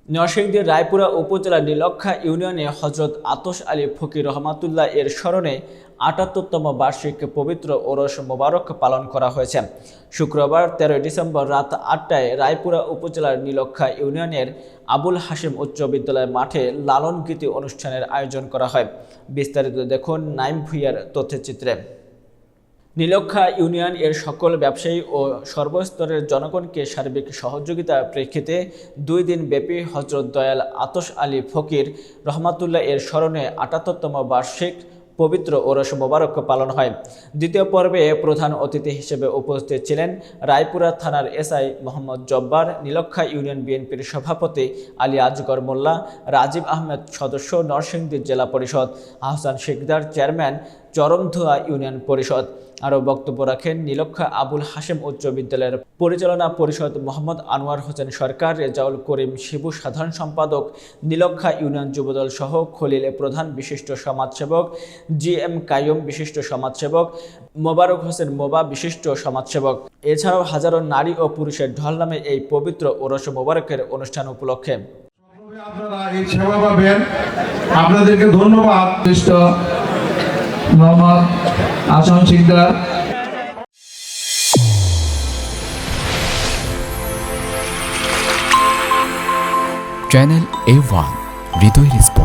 নরসিংদীর রায়পুরা উপজেলার নীলক্ষা ইউনিয়নে হজরত আতস আলী ফকির রহমাতুল্লাহ এর স্মরণে ৭৮তম বার্ষিক পবিত্র ওরস মোবারক পালন করা হয়েছে। শুক্রবার ১৩ ডিসেম্বর রাত ৮টায় রায়পুরা উপজেলার নীলক্ষা ইউনিয়নের আবুল হাশেম উচ্চ বিদ্যালয় মাঠে লালন গীতি অনুষ্ঠানের আয়োজন করা হয়। বিস্তারিত দেখুন নাইম ভুঁইয়ার তথ্যচিত্রে। নীলক্ষা ইউনিয়ন এর সকল ব্যবসায়ী ও সর্বস্তরের জনগণকে সার্বিক সহযোগিতার প্রেক্ষিতে ২ দিন ব্যাপী হজরত দয়াল আতস আলী ফকির রহমাতুল্লাহ এর স্মরণে ৭৮তম বার্ষিক পবিত্র ওরস মোবারক পালন হয়। দ্বিতীয় পর্বে প্রধান অতিথি হিসেবে উপস্থিত ছিলেন রায়পুরা থানার এসআই মোহাম্মদ জব্বার, নীলক্ষা ইউনিয়ন বিএনপির সভাপতি আলী আজগর মোল্লা, রাজীব আহমেদ সদস্য, নরসিংদী জেলা পরিষদ আহসান শিকদার চেয়ারম্যান, চরমধুয়া ইউনিয়ন পরিষদ। আরও বক্তব্য রাখেন নীলক্ষা আবুল হাশেম উচ্চ বিদ্যালয়ের পরিচালনা পরিষদ মোহাম্মদ আনোয়ার হোসেন সরকার, রেজাউল করিম শিবু সাধারণ সম্পাদক, নীলক্ষা ইউনিয়ন যুবদল সহ খলিল প্রধান বিশিষ্ট সমাজসেবক, GM কাইয়ুম বিশিষ্ট সমাজসেবক, মোবারক হোসেন মোবা বিশিষ্ট সমাজসেবক। এছাড়াও হাজারো নারী ও পুরুষের ঢল নামে এই পবিত্র ওরস মোবারকের অনুষ্ঠান উপলক্ষে। আপনারা এই সেবা পাবেন, আপনাদেরকে ধন্যবাদ। মোহাম্মদ আহসান শিকদার। চ্যানেল A1 হৃদয় রেসপন্স।